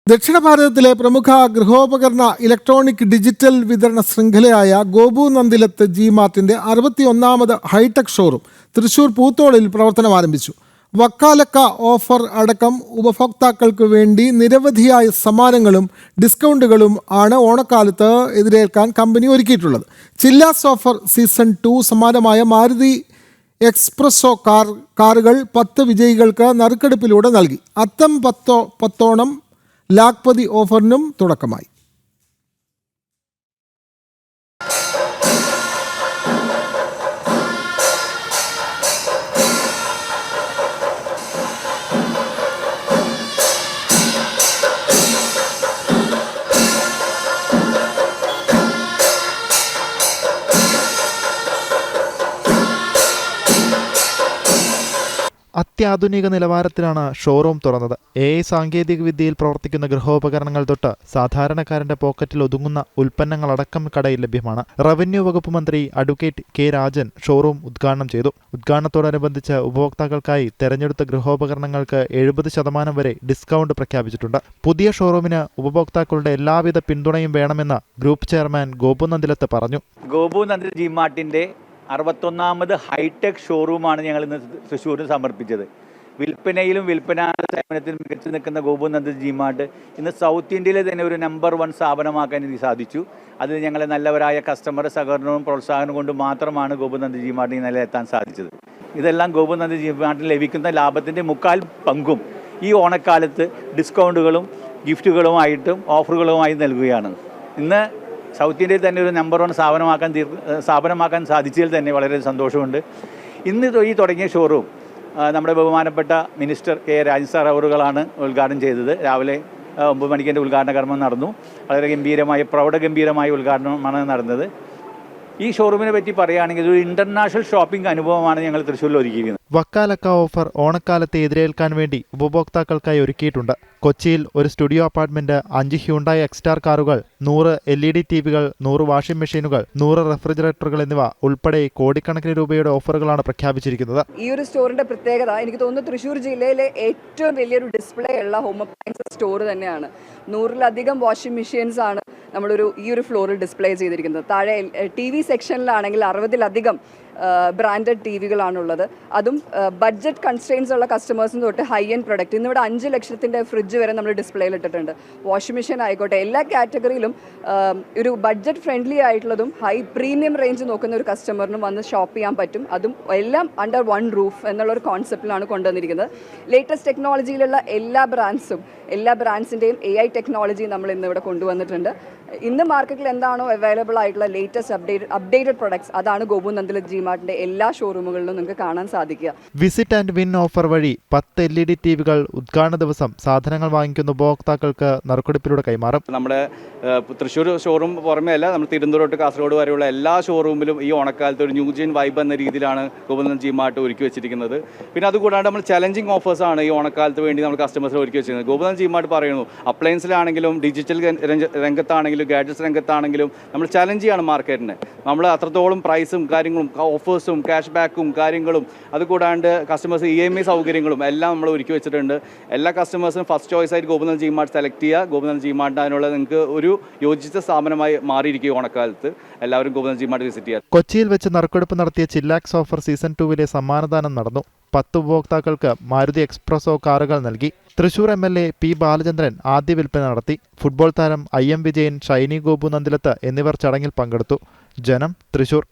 ദക്ഷിണ ഭാരതത്തിലെ പ്രമുഖ ഗൃഹോപകരണ ഇലക്ട്രോണിക് ഡിജിറ്റൽ വിതരണ ശൃംഖലയായ ഗോപു നന്ദിലത്ത് ജി-മാർട്ടിന്റെ 61ാമത് ഹൈടെക് ഷോറൂം തൃശൂർ പൂത്തോളിൽ പ്രവർത്തനം ആരംഭിച്ചു. വക്കാലക്ക ഓഫർ അടക്കം ഉപഭോക്താക്കൾക്ക് വേണ്ടി നിരവധിയായ സമ്മാനങ്ങളും ഡിസ്കൗണ്ടുകളും ആണ് ഓണക്കാലത്ത് എതിരേൽക്കാൻ കമ്പനി ഒരുക്കിയിട്ടുള്ളത്. ചില്ലാസ് ഓഫർ സീസൺ 2 സമ്മാനമായ മാരുതി എക്സ്പ്രസോ കാറുകൾ 10 വിജയികൾക്ക് നറുക്കെടുപ്പിലൂടെ നൽകി. അത്തം പത്തോണം ലാഖ്പതി ഓഫറിനും തുടക്കമായി. അത്യാധുനിക നിലവാരത്തിലാണ് ഷോറൂം തുറന്നത്. AI സാങ്കേതിക വിദ്യയിൽ പ്രവർത്തിക്കുന്ന ഗൃഹോപകരണങ്ങൾ തൊട്ട് സാധാരണക്കാരന്റെ പോക്കറ്റിൽ ഒതുങ്ങുന്ന ഉൽപ്പന്നങ്ങളടക്കം കടയിൽ ലഭ്യമാണ്. റവന്യൂ വകുപ്പ് മന്ത്രി അഡ്വക്കേറ്റ് കെ രാജൻ ഷോറൂം ഉദ്ഘാടനം ചെയ്തു. ഉദ്ഘാടനത്തോടനുബന്ധിച്ച് ഉപഭോക്താക്കൾക്കായി തെരഞ്ഞെടുത്ത ഗൃഹോപകരണങ്ങൾക്ക് 70% വരെ ഡിസ്കൗണ്ട് പ്രഖ്യാപിച്ചിട്ടുണ്ട്. പുതിയ ഷോറൂമിന് ഉപഭോക്താക്കളുടെ എല്ലാവിധ പിന്തുണയും വേണമെന്ന് ഗ്രൂപ്പ് ചെയർമാൻ ഗോപു നന്ദിലത്ത് പറഞ്ഞു. ഗോപു നന്ദിലത്ത് ജി-മാർട്ടിന്റെ 61ാമത് ഹൈടെക് ഷോറൂമാണ് ഞങ്ങൾ ഇന്ന് തൃശ്ശൂരിന് സമർപ്പിച്ചത്. വിൽപ്പനയിലും വിൽപ്പനാ സേവനത്തിലും മികച്ചു നിൽക്കുന്ന ഗോപു നന്ദിലത്ത് ജി-മാർട്ട് ഇന്ന് സൗത്ത് ഇന്ത്യയിലെ തന്നെ ഒരു നമ്പർ 1 സ്ഥാപനമാക്കാൻ എനിക്ക് സാധിച്ചു. അത് ഞങ്ങളെ നല്ലവരായ കസ്റ്റമർ സഹകരണവും പ്രോത്സാഹനം കൊണ്ട് മാത്രമാണ് ഗോപു നന്ദിലത്ത് ജി-മാർട്ടിൽ നിലനിർത്താൻ സാധിച്ചത്. ഇതെല്ലാം ഗോപു നന്ദിലത്ത് ജി-മാർട്ടിൽ ലഭിക്കുന്ന ലാഭത്തിൻ്റെ 3/4 പങ്കും ഈ ഓണക്കാലത്ത് ഡിസ്കൗണ്ടുകളും ഗിഫ്റ്റുകളുമായിട്ടും ഓഫറുകളുമായി നൽകുകയാണ്. ഇന്ന് സൗത്ത് ഇന്ത്യയിൽ തന്നെ ഒരു നമ്പർ 1 സ്ഥാപനമാക്കാൻ സാധിച്ചതിൽ തന്നെ വളരെ സന്തോഷമുണ്ട്. ഇന്ന് ഈ തുടങ്ങിയ ഷോറൂം നമ്മുടെ ബഹുമാനപ്പെട്ട മിനിസ്റ്റർ കെ രാജൻ സാർ അവറുകളാണ് ഉദ്ഘാടനം ചെയ്തത്. രാവിലെ 9 മണിക്ക് എൻ്റെ ഉദ്ഘാടന കർമ്മം നടന്നു. വളരെ പ്രൗഢഗംഭീരമായ ഉദ്ഘാടനമാണ് നടന്നത്. ഈ ഷോറൂമിനെ പറ്റി പറയുകയാണെങ്കിൽ ഒരു ഇൻ്റർനാഷണൽ ഷോപ്പിംഗ് അനുഭവമാണ് ഞങ്ങൾ തൃശ്ശൂരിൽ ഒരുക്കിയിരിക്കുന്നത്. വക്കാലക്ക ഓഫർ ഓണക്കാലത്തെ എതിരേൽക്കാൻ വേണ്ടി ഉപഭോക്താക്കൾക്കായി ഒരുക്കിയിട്ടുണ്ട്. കൊച്ചിയിൽ ഒരു സ്റ്റുഡിയോ അപ്പാർട്ട്മെന്റ്, 5 ഹ്യുണ്ടായി എക്സ്റ്റാർ കാറുകൾ, 100 LED ടിവികൾ, 100 വാഷിംഗ് മെഷീനുകൾ, 100 റെഫ്രിജറേറ്ററുകൾ എന്നിവ ഉൾപ്പെടെ കോടിക്കണക്കിന് രൂപയുടെ ഓഫറുകളാണ് പ്രഖ്യാപിച്ചിരിക്കുന്നത്. ഈ ഒരു സ്റ്റോറിന്റെ പ്രത്യേകത എനിക്ക് തോന്നുന്നു തൃശ്ശൂർ ജില്ലയിലെ ഏറ്റവും വലിയൊരു ഡിസ്പ്ലേ ഉള്ള ഹോം അപ്ലയൻസസ് സ്റ്റോർ തന്നെയാണ്. 100-ലധികം വാഷിംഗ് മെഷീൻസ് ആണ് ഈ ഒരു ഫ്ലോറിൽ ഡിസ്പ്ലേ ചെയ്തിരിക്കുന്നത്. താഴെ TV സെക്ഷനിലാണെങ്കിൽ 60-ലധികം ബ്രാൻഡഡ് ടിവികളാണുള്ളത്. അതും ബഡ്ജറ്റ് കൺസ്ട്രെയിൻസ് ഉള്ള കസ്റ്റമേഴ്സിന് തൊട്ട് ഹൈ എൻഡ് പ്രൊഡക്റ്റ്. ഇന്നിവിടെ 5 ലക്ഷത്തിൻ്റെ ഫ്രിഡ്ജ് വരെ നമ്മൾ ഡിസ്പ്ലേയിൽ ഇട്ടിട്ടുണ്ട്. വാഷിംഗ് മെഷീൻ ആയിക്കോട്ടെ, എല്ലാ കാറ്റഗറിയിലും ഒരു ബഡ്ജറ്റ് ഫ്രണ്ട്ലി ആയിട്ടുള്ളതും ഹൈ പ്രീമിയം റേഞ്ച് നോക്കുന്ന ഒരു കസ്റ്റമറിനും വന്ന് ഷോപ്പ് ചെയ്യാൻ പറ്റും. അതും എല്ലാം അണ്ടർ 1 റൂഫ് എന്നുള്ളൊരു കോൺസെപ്റ്റിലാണ് കൊണ്ടുവന്നിരിക്കുന്നത്. ലേറ്റസ്റ്റ് ടെക്നോളജിയിലുള്ള എല്ലാ ബ്രാൻഡ്സിൻ്റെയും AI ടെക്നോളജി നമ്മൾ ഇന്നിവിടെ കൊണ്ടുവന്നിട്ടുണ്ട്. ഇന്ന് മാർക്കറ്റിൽ എന്താണോ അവൈലബിൾ ആയിട്ടുള്ള ലേറ്റസ്റ്റ് അപ്ഡേറ്റഡ് പ്രൊഡക്ട്സ് അതാണ് ഗോപു നന്ദിലത്ത് ജി-മാർട്ടിന്റെ എല്ലാ ഷോറൂമുകളിലും നിങ്ങൾക്ക് കാണാൻ സാധിക്കുക. വിസിറ്റ് ആൻഡ് വിൻ ഓഫർ വഴി 10 LED ടിവികൾ ഉദ്ഘാടന ദിവസം സാധനങ്ങൾ വാങ്ങിക്കുന്ന ഉപഭോക്താക്കൾക്ക് നറുക്കെടുപ്പിലൂടെ കൈമാറും. നമ്മുടെ തൃശ്ശൂർ ഷോറൂം പുറമേ അല്ല, നമ്മൾ തിരുവനന്തപുരം കാസർഗോഡ് വരെയുള്ള എല്ലാ ഷോറൂമിലും ഈ ഓണക്കാലത്ത് ഒരു ന്യൂജൻ വൈബ് എന്ന രീതിയിലാണ് ഗോപു നന്ദിലത്ത് ജി-മാർട്ട് ഒരുക്കി വെച്ചിരിക്കുന്നത്. പിന്നെ അതുകൂടാണ്ട് നമ്മൾ ചലഞ്ചിങ് ഓഫേഴ്സാണ് ഈ ഓണക്കാലത്ത് വേണ്ടി നമ്മൾ കസ്റ്റമേഴ്സിന് ഒരുക്കി വെച്ചിരിക്കുന്നത്. ഗോപു നന്ദിലത്ത് ജി-മാർട്ട് പറയുന്നു, അപ്ലയൻസിലാണെങ്കിലും ഡിജിറ്റൽ രംഗത്താണെങ്കിലും ഗാഡ്ജറ്റ്സ് രംഗത്താണെങ്കിലും നമ്മൾ ചലഞ്ച് ചെയ്യാണ് മാർക്കറ്റിനെ. നമ്മൾ അത്രത്തോളം പ്രൈസും കാര്യങ്ങളും ഓഫേഴ്സും ക്യാഷ് ബാക്കും കാര്യങ്ങളും അതുകൂടാണ്ട് കസ്റ്റമേഴ്സ് EMI സൗകര്യങ്ങളും എല്ലാം നമ്മൾ ഒരുക്കി വെച്ചിട്ടുണ്ട്. എല്ലാ കസ്റ്റമേഴ്സിനും ഫസ്റ്റ് ചോയ്സ് ആയിട്ട് ഗോപു നന്ദിലത്ത് ജി-മാർട്ട് സെലക്ട് ചെയ്യുക. ഗോപു നന്ദിലത്ത് ജി-മാർട്ട് അതിനുള്ള നിങ്ങൾക്ക് ഒരു യോജിച്ച സ്ഥാപനമായി മാറിയിരിക്കും ഓണക്കാലത്ത്. എല്ലാവരും ഗോപു നന്ദിലത്ത് ജി-മാർട്ട് വിസിറ്റ് ചെയ്യുക. കൊച്ചിയിൽ വെച്ച് നറുക്കെടുപ്പ് നടത്തിയ ചില്ലാക്സ് ഓഫർ സീസൺ 2 സമ്മാനദാനം നടന്നു. 10 ഉപഭോക്താക്കൾക്ക് മാരുതി എക്സ്പ്രസോ കാറുകൾ നൽകി. Thrissur MLA P. ബാലചന്ദ്രൻ ആദ്യ വിൽപ്പന നടത്തി. ഫുട്ബോൾ താരം IM വിജയൻ, ഷൈനി ഗോപു നന്ദിലത്ത് എന്നിവർ ചടങ്ങിൽ പങ്കെടുത്തു. ജനം, തൃശൂർ.